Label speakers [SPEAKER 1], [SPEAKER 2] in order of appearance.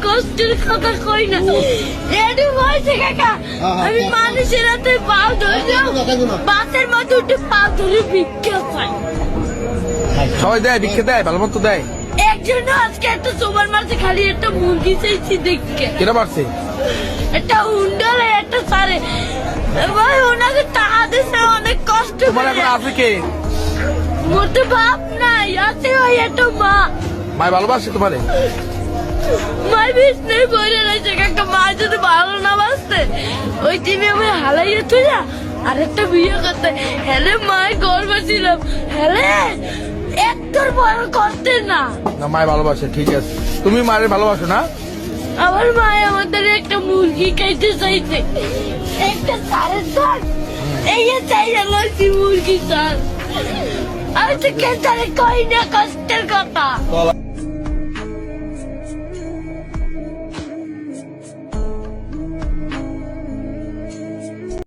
[SPEAKER 1] কষ্টের কথা কই না এডি হইছে কাকা আমি মানুষের হাতে পাও ধরে বাসের মধ্যে উঠে পাও ধরে ভিক্ষা পাই
[SPEAKER 2] সবাই দেয় ভিক্ষা দেয় ভালো মতো দেয়
[SPEAKER 1] একজন আজকে একটা সুপার মার্কেটে খালি একটা মুরগি চাইছি দেখকে
[SPEAKER 2] কেনা পারছে
[SPEAKER 1] একটা উন্ডালে একটা সারে ভাই ওনাকে টাকা দিছে অনেক কষ্ট
[SPEAKER 2] তোমার এখন আছে কে
[SPEAKER 1] মোর তো বাপ নাই আছে ওই একটা মা
[SPEAKER 2] মাই ভালোবাসে তোমারে
[SPEAKER 1] মাই বিষ্ণু বলে রয়েছে কাকা মা যদি ভালো না বাসতে ওই টিমে আমি হালাইয়ে তুই আরেকটা বিয়ে করতে হেলে মায় গর্ব ছিলাম হেলে একটার বড় করতে না
[SPEAKER 2] না মাই ভালোবাসে ঠিক আছে তুমি মায়ের ভালোবাসো না
[SPEAKER 1] আমার মায় আমাদের একটা মুরগি খাইতে চাইছে একটা সারের সার এই চাই লাগছি মুরগি সার আমি তো কেন কই না কষ্টের কথা